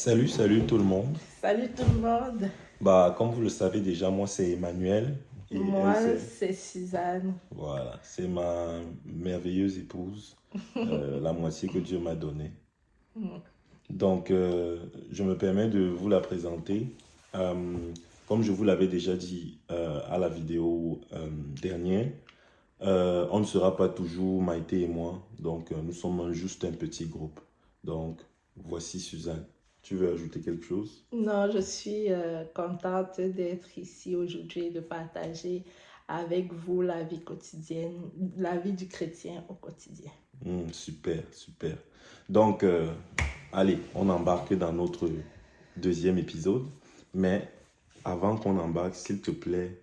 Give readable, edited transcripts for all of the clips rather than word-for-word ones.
Salut tout le monde. Salut tout le monde. Comme vous le savez déjà, moi c'est Emmanuel et elle Moi, c'est, c'est Suzanne. voilà, c'est ma merveilleuse épouse, la moitié que Dieu m'a donnée. Donc, je me permets de vous la présenter. Euh, Comme je vous l'avais déjà dit à la vidéo dernière, on ne sera pas toujours Maïté et moi, donc nous sommes juste un petit groupe. Donc, voici Suzanne. Tu veux ajouter quelque chose? Non, je suis contente d'être ici aujourd'hui, de partager avec vous la vie quotidienne, la vie du chrétien au quotidien. Super, super. Donc, allez, on embarque dans notre deuxième épisode. Mais avant qu'on embarque, s'il te plaît,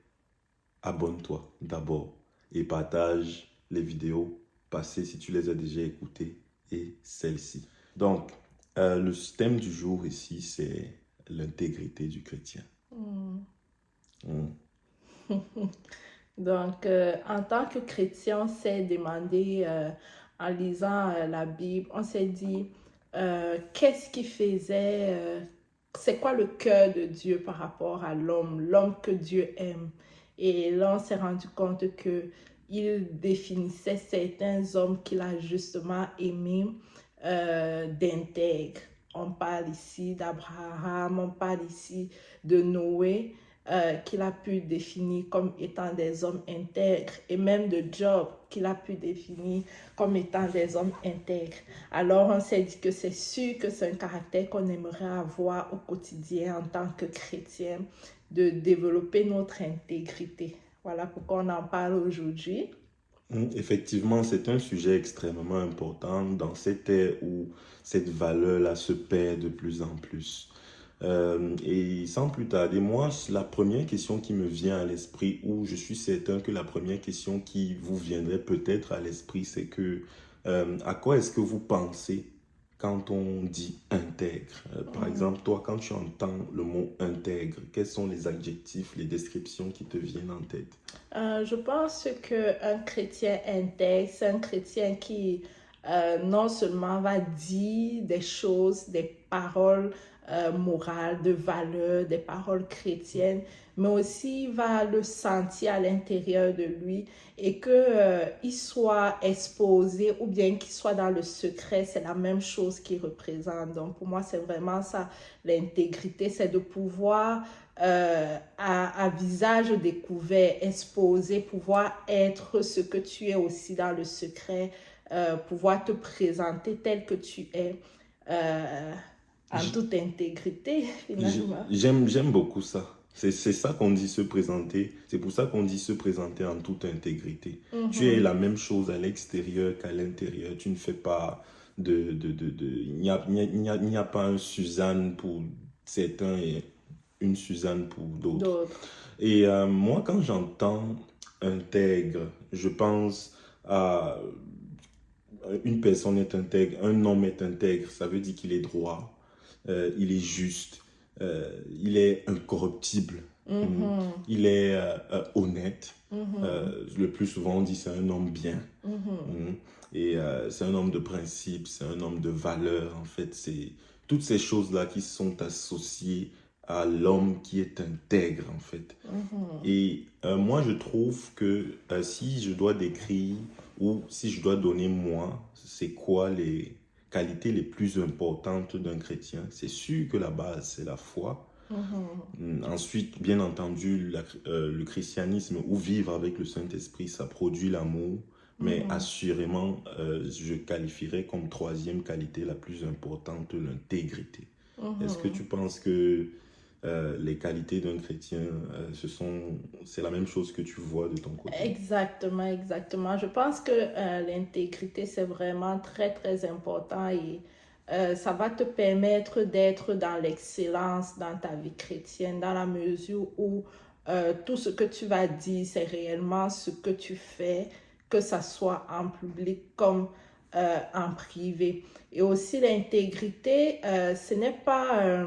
abonne-toi d'abord et partage les vidéos passées si tu les as déjà écoutées et celle-ci. Donc, le thème du jour ici, c'est l'intégrité du chrétien. Hmm. Donc, en tant que chrétien, on s'est demandé, en lisant la Bible, on s'est dit, qu'est-ce qui faisait, c'est quoi le cœur de Dieu par rapport à l'homme, l'homme que Dieu aime. Et là, on s'est rendu compte que il définissait certains hommes qu'il a justement aimés d'intègres. On parle ici d'Abraham, on parle ici de Noé, qu'il a pu définir comme étant des hommes intègres, et même de Job qu'il a pu définir comme étant des hommes intègres. Alors on s'est dit que c'est sûr que c'est un caractère qu'on aimerait avoir au quotidien en tant que chrétien, de développer notre intégrité. Voilà pourquoi on en parle aujourd'hui. Effectivement, c'est un sujet extrêmement important dans cette ère où cette valeur-là se perd de plus en plus. Et sans plus tarder, moi, la première question qui me vient à l'esprit, ou je suis certain que la première question qui vous viendrait peut-être à l'esprit, c'est que à quoi est-ce que vous pensez quand on dit intègre? Par exemple, toi, quand tu entends le mot intègre, quels sont les adjectifs, les descriptions qui te viennent en tête? Je pense qu'un chrétien intègre, c'est un chrétien qui non seulement va dire des choses, des paroles morales, de valeurs, des paroles chrétiennes, mais aussi va le sentir à l'intérieur de lui et qu'il soit exposé ou bien qu'il soit dans le secret, c'est la même chose qu'il représente. Donc pour moi, c'est vraiment ça, l'intégrité, c'est de pouvoir à visage découvert, exposé, pouvoir être ce que tu es aussi dans le secret, pouvoir te présenter tel que tu es en J- toute intégrité finalement. J'aime beaucoup ça. C'est ça qu'on dit se présenter. C'est pour ça qu'on dit se présenter en toute intégrité. Tu es Mhm. la même chose à l'extérieur qu'à l'intérieur. Tu ne fais pas il il n'y a pas un Suzanne pour certains et une Suzanne pour d'autres. D'autres. Et moi, quand j'entends intègre, je pense à une personne est intègre, un homme est intègre. Ça veut dire qu'il est droit, il est juste, il est incorruptible, Mhm. il est honnête. Mhm. Le plus souvent, on dit c'est un homme bien. Mhm. Et c'est un homme de principe, c'est un homme de valeur. En fait, c'est toutes ces choses-là qui sont associées à l'homme qui est intègre, en fait. Mhm. Et moi, je trouve que si je dois décrire ou si je dois donner moi, c'est quoi les qualités les plus importantes d'un chrétien? C'est sûr que la base, c'est la foi. Mhm. Ensuite, bien entendu, le christianisme ou vivre avec le Saint-Esprit, ça produit l'amour. Mais Mhm. assurément, je qualifierais comme troisième qualité la plus importante l'intégrité. Est-ce que tu Mhm. penses que les qualités d'un chrétien, c'est la même chose que tu vois de ton côté? Exactement, exactement. Je pense que l'intégrité, c'est vraiment très, très important et ça va te permettre d'être dans l'excellence dans ta vie chrétienne, dans la mesure où tout ce que tu vas dire, c'est réellement ce que tu fais, que ça soit en public comme en privé. Et aussi l'intégrité, ce n'est pas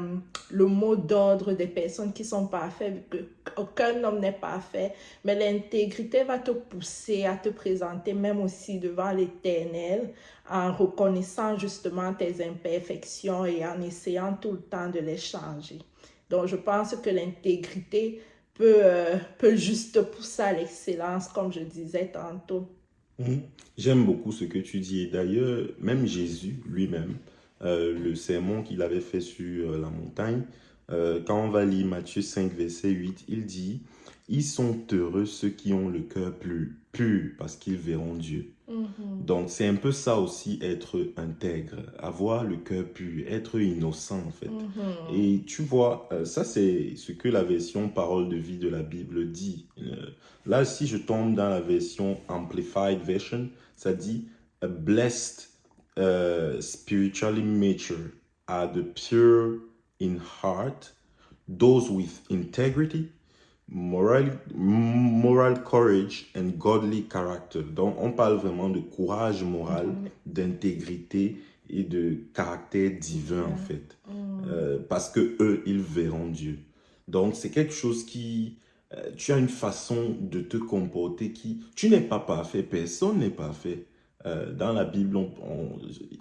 le mot d'ordre des personnes qui sont parfaites, aucun homme n'est parfait, mais l'intégrité va te pousser à te présenter même aussi devant l'Éternel en reconnaissant justement tes imperfections et en essayant tout le temps de les changer. Donc, je pense que l'intégrité peut juste pousser à l'excellence, comme je disais tantôt. Mhm. J'aime beaucoup ce que tu dis. Et d'ailleurs, même Jésus lui-même, le sermon qu'il avait fait sur la montagne, quand on va lire Matthieu 5, verset 8, il dit, ils sont heureux ceux qui ont le cœur plus pur parce qu'ils verront Dieu. Mhm, Donc, c'est un peu ça aussi, être intègre, avoir le cœur pur, être innocent en fait. mhm, Et tu vois, ça c'est ce que la version parole de vie de la Bible dit. Là, si je tombe dans la version Amplified Version, ça dit a blessed spiritually mature are the pure in heart, those with integrity, moral courage and godly character. Donc, on parle vraiment de courage moral, mhm, d'intégrité et de caractère divin en bien. fait. Mhm, Parce que eux, ils verront Dieu. Donc, c'est quelque chose qui, tu as une façon de te comporter qui, tu n'es pas parfait, personne n'est parfait. Dans la Bible,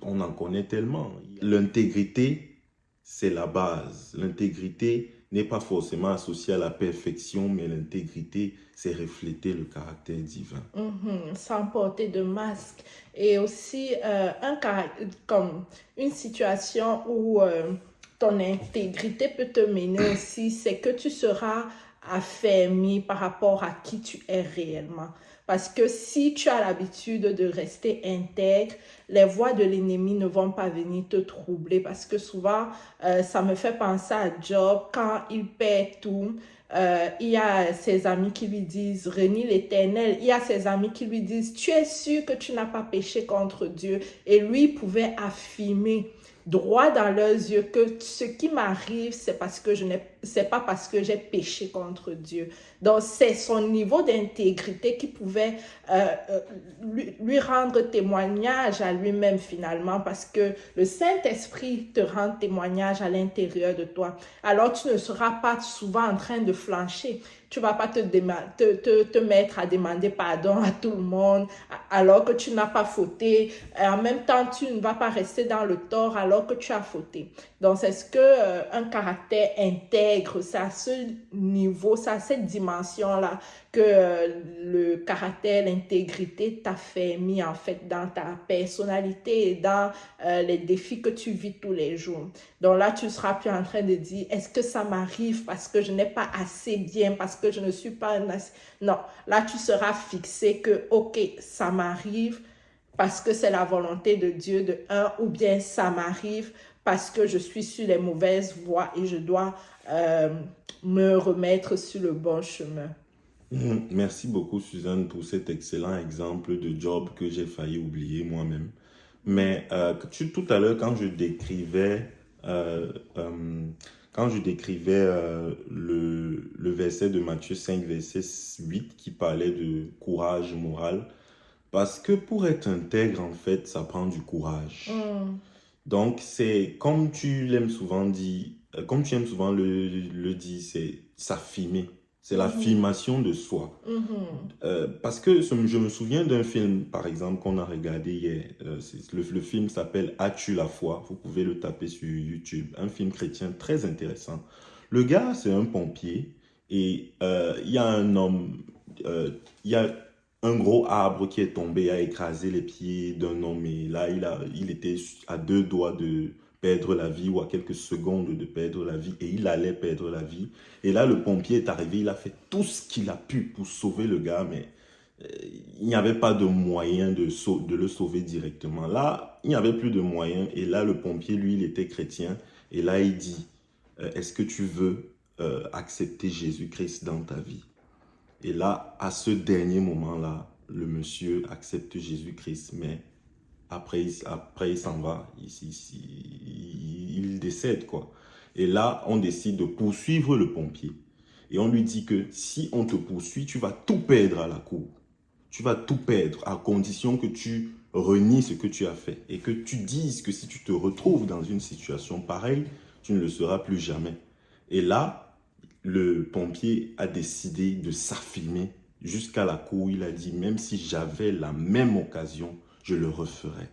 on en connaît tellement. L'intégrité, c'est la base. L'intégrité n'est pas forcément associée à la perfection, mais l'intégrité, c'est refléter le caractère divin. sans porter de masque. Et aussi, comme une situation où ton intégrité peut te mener aussi, c'est que tu seras affermi par rapport à qui tu es réellement. Parce que si tu as l'habitude de rester intègre, les voix de l'ennemi ne vont pas venir te troubler. Parce que souvent, ça me fait penser à Job quand il perd tout. Il y a ses amis qui lui disent, renie l'Éternel. Il y a ses amis qui lui disent, tu es sûr que tu n'as pas péché contre Dieu. Et lui pouvait affirmer droit dans leurs yeux que ce qui m'arrive, c'est pas parce que j'ai péché contre Dieu. Donc, c'est son niveau d'intégrité qui pouvait lui rendre témoignage à lui-même finalement, parce que le Saint-Esprit te rend témoignage à l'intérieur de toi. Alors, tu ne seras pas souvent en train de flancher. Tu vas pas te mettre à demander pardon à tout le monde alors que tu n'as pas fauté. Et en même temps, tu ne vas pas rester dans le tort alors que tu as fauté. Donc, c'est ce que un caractère intègre, c'est à ce niveau, c'est à cette dimension-là que le caractère, l'intégrité t'affermit en fait dans ta personnalité et dans les défis que tu vis tous les jours. Donc là, tu ne seras plus en train de dire, est-ce que ça m'arrive parce que je n'ai pas assez bien, parce que je ne suis pas un... Non, là, tu seras fixé que, ok, ça m'arrive parce que c'est la volonté de Dieu de un, ou bien ça m'arrive parce que je suis sur les mauvaises voies et je dois me remettre sur le bon chemin. Merci beaucoup, Suzanne, pour cet excellent exemple de job que j'ai failli oublier moi-même. Mais tout à l'heure, euh, euh, quand je décrivais le verset de Matthieu 5, verset 8, qui parlait de courage moral, parce que pour être intègre, en fait, ça prend du courage. Mm, Donc, c'est comme tu l'aimes souvent dit, comme tu aimes souvent le dire, c'est s'affirmer. C'est mhm, l'affirmation de soi. mhm, Parce que je me souviens d'un film, par exemple, qu'on a regardé hier. Le film s'appelle As-tu la foi? Vous pouvez le taper sur YouTube. Un film chrétien très intéressant. Le gars, c'est un pompier et il y a un homme, il y a un gros arbre qui est tombé, a écrasé les pieds d'un homme et là, il était à deux doigts de perdre la vie ou à quelques secondes de perdre la vie et il allait perdre la vie. Et là, le pompier est arrivé, il a fait tout ce qu'il a pu pour sauver le gars, mais euh, il n'y avait pas de moyen de le sauver directement. Là, il n'y avait plus de moyen. Et là, le pompier, lui, il était chrétien. Et là, il dit, est-ce que tu veux accepter Jésus-Christ dans ta vie? Et là, à ce dernier moment-là, le monsieur accepte Jésus-Christ, mais après, il s'en va, il décède, quoi. Et là, on décide de poursuivre le pompier. Et on lui dit que si on te poursuit, tu vas tout perdre à la cour. Tu vas tout perdre à condition que tu renies ce que tu as fait et que tu dises que si tu te retrouves dans une situation pareille, tu ne le seras plus jamais. Et là, le pompier a décidé de s'affirmer jusqu'à la cour. Il a dit, même si j'avais la même occasion, je le referais.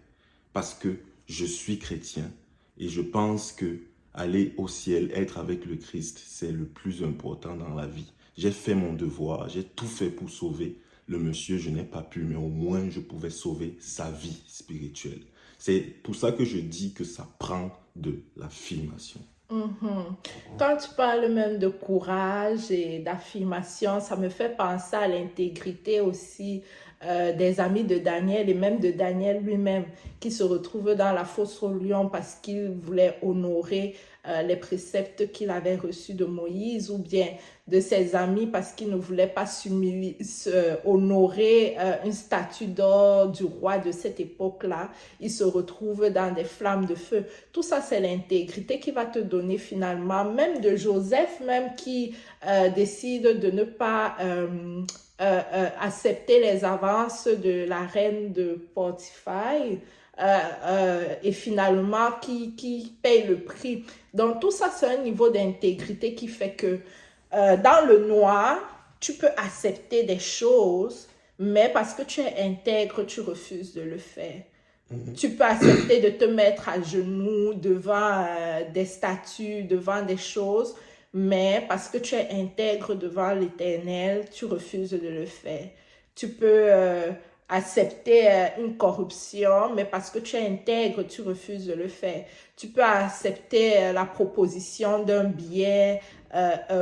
Parce que je suis chrétien et je pense que aller au ciel, être avec le Christ, c'est le plus important dans la vie. J'ai fait mon devoir, j'ai tout fait pour sauver le monsieur, je n'ai pas pu, mais au moins je pouvais sauver sa vie spirituelle. C'est pour ça que je dis que ça prend de l'affirmation. Mhm. Quand tu parles même de courage et d'affirmation, ça me fait penser à l'intégrité aussi des amis de Daniel et même de Daniel lui-même qui se retrouve dans la fosse au lion parce qu'il voulait honorer les préceptes qu'il avait reçus de Moïse ou bien de ses amis parce qu'il ne voulait pas honorer une statue d'or du roi de cette époque-là. Il se retrouve dans des flammes de feu. Tout ça, c'est l'intégrité qui va te donner finalement, même de Joseph, même qui décide de ne pas accepter les avances de la reine de Potiphar et finalement qui paye le prix. Donc tout ça, c'est un niveau d'intégrité qui fait que dans le noir, tu peux accepter des choses, mais parce que tu es intègre, tu refuses de le faire. Tu peux accepter de te mettre à genoux devant des statues, devant des choses, mais parce que tu es intègre devant l'Éternel, tu refuses de le faire. Tu peux accepter une corruption, mais parce que tu es intègre, tu refuses de le faire. Tu peux accepter la proposition d'un billet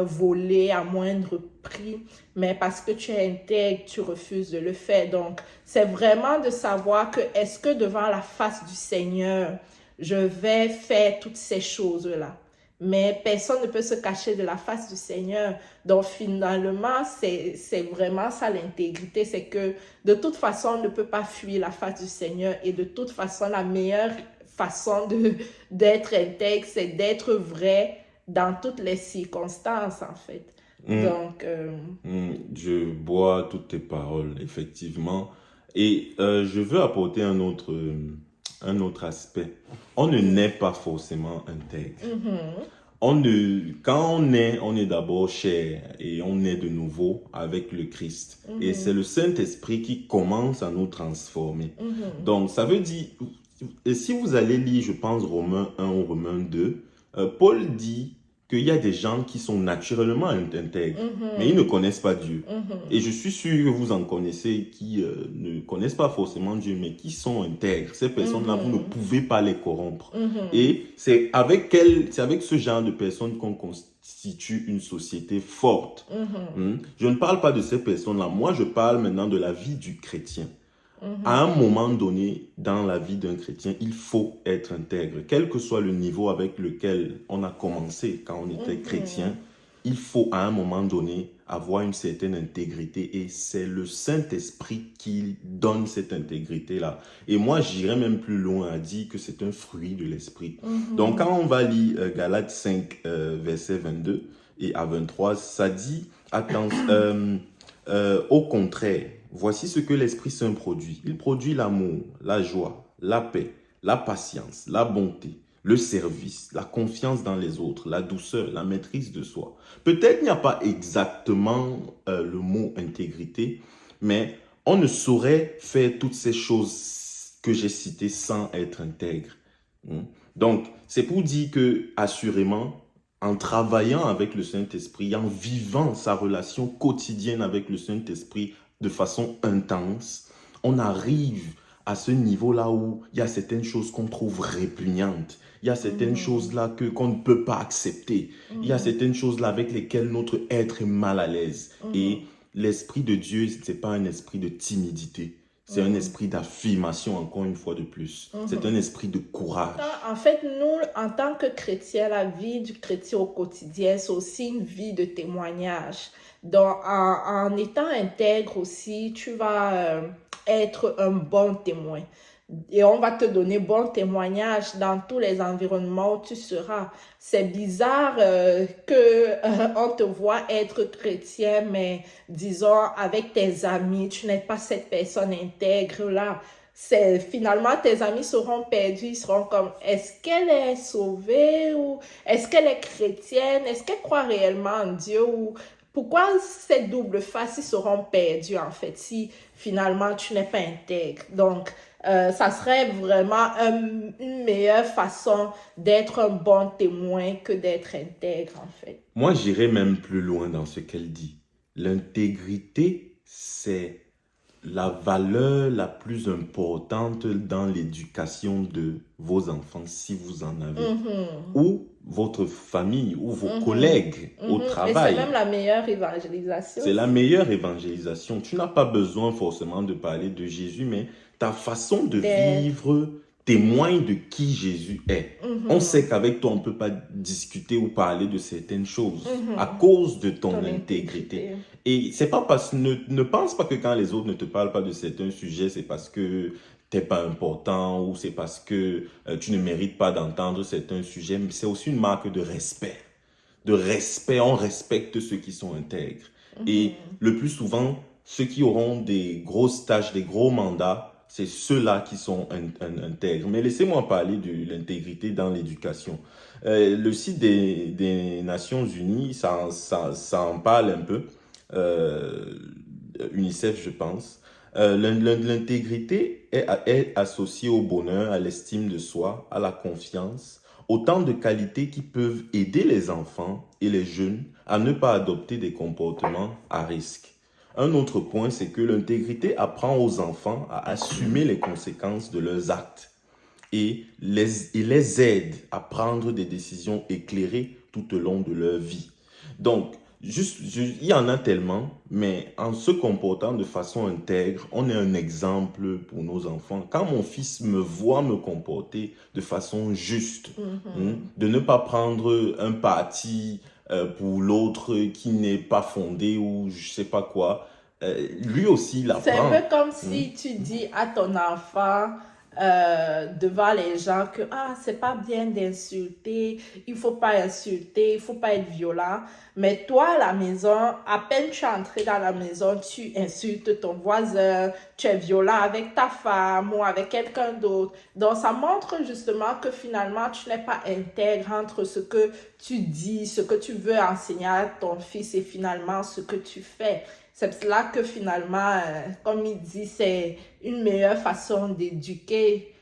volé à moindre prix, mais parce que tu es intègre, tu refuses de le faire. Donc, c'est vraiment de savoir que est-ce que devant la face du Seigneur, je vais faire toutes ces choses-là. Mais personne ne peut se cacher de la face du Seigneur. Donc finalement, c'est vraiment ça l'intégrité. C'est que de toute façon, on ne peut pas fuir la face du Seigneur. Et de toute façon, la meilleure façon d'être intègre, c'est d'être vrai dans toutes les circonstances, en fait. Donc, Je bois toutes tes paroles, effectivement. Et je veux apporter un autre aspect. On ne naît pas forcément intègre. Quand on est d'abord chair et on est de nouveau avec le Christ. Et c'est le Saint-Esprit qui commence à nous transformer. Donc, ça veut dire, et si vous allez lire, je pense, Romains 1 ou Romains 2, Paul dit qu'il y a des gens qui sont naturellement intègres, mais ils ne connaissent pas Dieu. Et je suis sûr que vous en connaissez qui ne connaissent pas forcément Dieu, mais qui sont intègres. Ces personnes-là, vous ne pouvez pas les corrompre. Et c'est avec ce genre de personnes qu'on constitue une société forte. Je ne parle pas de ces personnes-là. Moi, je parle maintenant de la vie du chrétien. À un moment donné, dans la vie d'un chrétien, il faut être intègre. Quel que soit le niveau avec lequel on a commencé quand on était chrétien, il faut à un moment donné avoir une certaine intégrité et c'est le Saint-Esprit qui donne cette intégrité-là. Et moi, j'irais même plus loin à dire que c'est un fruit de l'Esprit. Donc, quand on va lire Galates 5, verset 22 et à 23, ça dit, au contraire, voici ce que l'Esprit Saint produit. Il produit l'amour, la joie, la paix, la patience, la bonté, le service, la confiance dans les autres, la douceur, la maîtrise de soi. Peut-être il n'y a pas exactement le mot intégrité, mais on ne saurait faire toutes ces choses que j'ai citées sans être intègre. Donc, c'est pour dire que, assurément, en travaillant avec le Saint-Esprit, en vivant sa relation quotidienne avec le Saint-Esprit de façon intense, on arrive à ce niveau-là où il y a certaines choses qu'on trouve répugnantes. Il y a certaines choses-là qu'on ne peut pas accepter. Il y a certaines choses-là avec lesquelles notre être est mal à l'aise. Et l'Esprit de Dieu, ce n'est pas un esprit de timidité. C'est un esprit d'affirmation, encore une fois de plus. C'est un esprit de courage. En fait, nous, en tant que chrétiens, la vie du chrétien au quotidien, c'est aussi une vie de témoignage. Donc, en étant intègre aussi, tu vas être un bon témoin. Et on va te donner bon témoignage dans tous les environnements où tu seras. C'est bizarre on te voit être chrétien, mais disons avec tes amis, tu n'es pas cette personne intègre là. finalement tes amis seront perdus, ils seront comme, est-ce qu'elle est sauvée ou est-ce qu'elle est chrétienne, est-ce qu'elle croit réellement en Dieu ou pourquoi ces doubles faces ils seront perdus en fait si finalement tu n'es pas intègre. Donc, ça serait vraiment une meilleure façon d'être un bon témoin que d'être intègre en fait. Moi, j'irais même plus loin dans ce qu'elle dit. L'intégrité, c'est la valeur la plus importante dans l'éducation de vos enfants, si vous en avez, Mhm, ou votre famille, ou vos mhm, collègues au mhm. Et c'est même travail. la meilleure évangélisation C'est la aussi. meilleure évangélisation. Tu n'as pas besoin forcément de parler de Jésus, mais ta façon de D'être. vivre témoigne de qui Jésus est. On sait Mhm, qu'avec toi, on ne peut pas discuter ou parler de certaines choses à mhm. cause de ton Ton intégrité. intégrité. Et c'est pas parce ne pense pas que quand les autres ne te parlent pas de certains sujets, c'est parce que t'es pas important ou c'est parce que tu ne mérites pas d'entendre certains sujets, mais c'est aussi une marque de respect. De respect, on respecte ceux qui sont intègres. Et Mhm. le plus souvent, ceux qui auront des grosses tâches, des gros mandats, c'est ceux-là qui sont intègres. Mais laissez-moi parler de l'intégrité dans l'éducation. Le site des Nations Unies, ça en parle un peu. Euh, UNICEF, je pense. L'intégrité est associée au bonheur, à l'estime de soi, à la confiance, autant de qualités qui peuvent aider les enfants et les jeunes à ne pas adopter des comportements à risque. Un autre point, c'est que l'intégrité apprend aux enfants à assumer les conséquences de leurs actes et les aide à prendre des décisions éclairées tout au long de leur vie. Donc, il y en a tellement, mais en se comportant de façon intègre, on est un exemple pour nos enfants. Quand mon fils me voit me comporter de façon juste, Mhm. de ne pas prendre un parti pour l'autre qui n'est pas fondé ou je sais pas quoi, lui aussi il C'est un peu apprend. comme Hein. si tu dis à ton enfant devant les gens que ah, c'est pas bien d'insulter, il faut pas insulter, il faut pas être violent. Mais toi, à la maison, à peine tu es entré dans la maison, tu insultes ton voisin, tu es violent avec ta femme ou avec quelqu'un d'autre. Donc, ça montre justement que finalement, tu n'es pas intègre entre ce que tu dis, ce que tu veux enseigner à ton fils et finalement ce que tu fais. C'est là que finalement, comme il dit, c'est une meilleure façon d'éduquer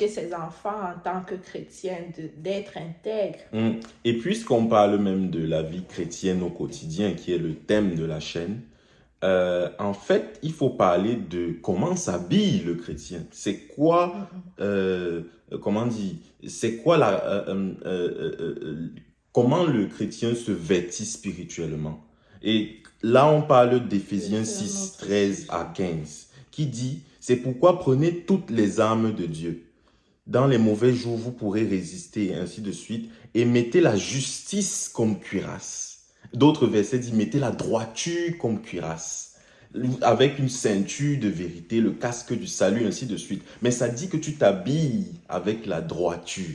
ses enfants en tant que chrétien, d'être intègre. Et puisqu'on parle même de la vie chrétienne au quotidien, qui est le thème de la chaîne, en fait, il faut parler de comment s'habille le chrétien. C'est quoi, Mhm. comment dit, c'est quoi comment le chrétien se vêtit spirituellement. Et là, on parle d'Éphésiens C'est un 6 autre 13 sujet. à 15 qui dit, c'est pourquoi prenez toutes les armes de Dieu. Dans les mauvais jours, vous pourrez résister, et ainsi de suite. Et mettez la justice comme cuirasse. D'autres versets disent, mettez la droiture comme cuirasse. Avec une ceinture de vérité, le casque du salut, ainsi de suite. Mais ça dit que tu t'habilles avec la droiture.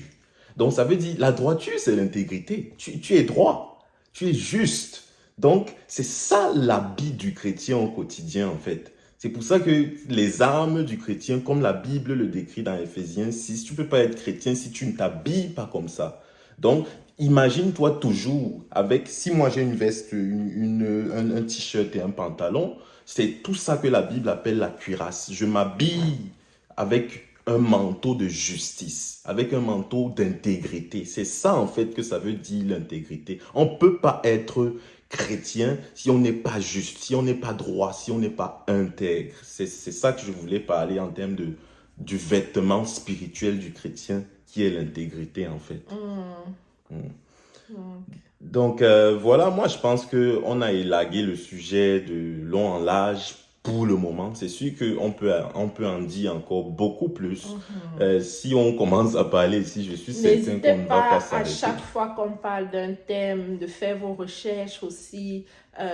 Donc ça veut dire, la droiture, c'est l'intégrité. Tu es droit. Tu es juste. Donc, c'est ça l'habit du chrétien au quotidien, en fait. C'est pour ça que les armes du chrétien, comme la Bible le décrit dans Éphésiens 6, tu ne peux pas être chrétien si tu ne t'habilles pas comme ça. Donc, imagine-toi toujours avec, si moi j'ai une veste, un t-shirt et un pantalon, c'est tout ça que la Bible appelle la cuirasse. Je m'habille avec un manteau de justice, avec un manteau d'intégrité. C'est ça en fait que ça veut dire l'intégrité. On ne peut pas être chrétien si on n'est pas juste, si on n'est pas droit, si on n'est pas intègre. C'est ça que je voulais parler en termes du vêtement spirituel du chrétien qui est l'intégrité en fait. Mm. Mm. Donc, Donc voilà, moi je pense que on a élagué le sujet de long en large pour le moment. C'est sûr on peut en dire encore beaucoup plus. mhm. Si on commence à parler ici, je suis certain N'hésitez qu'on ne va pas pas à s'arrêter. chaque fois qu'on parle d'un thème de faire vos recherches aussi.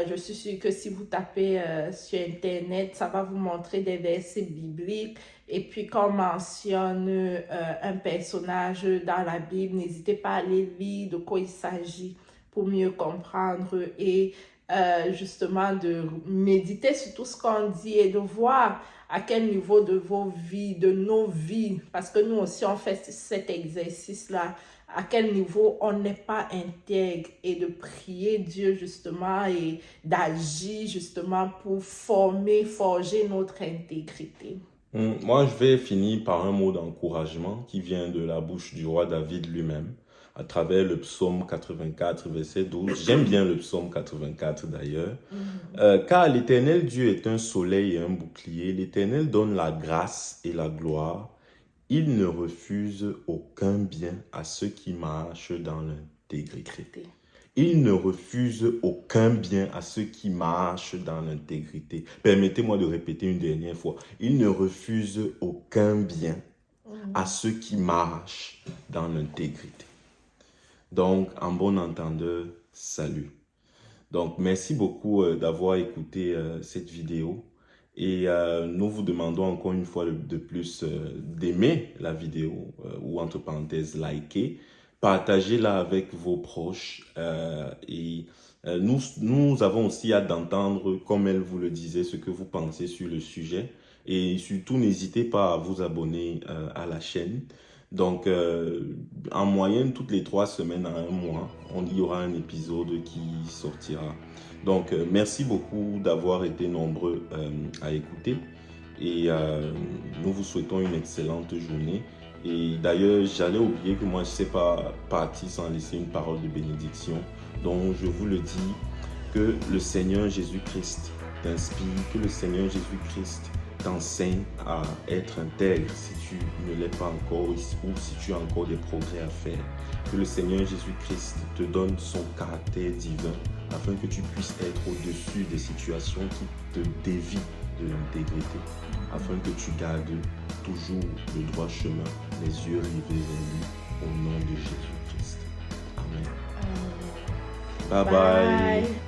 Je suis sûre que si vous tapez sur Internet, ça va vous montrer des versets bibliques. Et puis quand on mentionne un personnage dans la Bible, n'hésitez pas à aller lire de quoi il s'agit pour mieux comprendre et justement de méditer sur tout ce qu'on dit et de voir à quel niveau de vos vies, de nos vies, parce que nous aussi on fait cet exercice-là, à quel niveau on n'est pas intègre et de prier Dieu justement et d'agir justement pour forger notre intégrité. Moi, je vais finir par un mot d'encouragement qui vient de la bouche du roi David lui-même, à travers le psaume 84, verset 12. J'aime bien le psaume 84 d'ailleurs. Car l'Éternel Dieu est un soleil et un bouclier. L'Éternel donne la grâce et la gloire. Il ne refuse aucun bien à ceux qui marchent dans l'intégrité. Il ne refuse aucun bien à ceux qui marchent dans l'intégrité. Permettez-moi de répéter une dernière fois. Il ne refuse aucun bien à ceux qui marchent dans l'intégrité. Donc, en bon entendeur, salut. Donc, merci beaucoup d'avoir écouté cette vidéo. Et nous vous demandons encore une fois de plus d'aimer la vidéo ou entre parenthèses liker. Partagez-la avec vos proches et nous avons aussi hâte d'entendre, comme elle vous le disait, ce que vous pensez sur le sujet. Et surtout, n'hésitez pas à vous abonner à la chaîne. Donc, en moyenne, toutes les 3 semaines à un mois, il y aura un épisode qui sortira. Donc, merci beaucoup d'avoir été nombreux à écouter. Et nous vous souhaitons une excellente journée. Et d'ailleurs, j'allais oublier que moi, je ne sais pas partir sans laisser une parole de bénédiction. Donc, je vous le dis, que le Seigneur Jésus-Christ t'inspire, que le Seigneur Jésus-Christ t'enseigne à être intègre si tu ne l'es pas encore ou si tu as encore des progrès à faire. Que le Seigneur Jésus-Christ te donne son caractère divin afin que tu puisses être au-dessus des situations qui te dévient de l'intégrité, afin que tu gardes toujours le droit chemin, les yeux rivés vers lui, au nom de Jésus-Christ. Amen. Bye bye.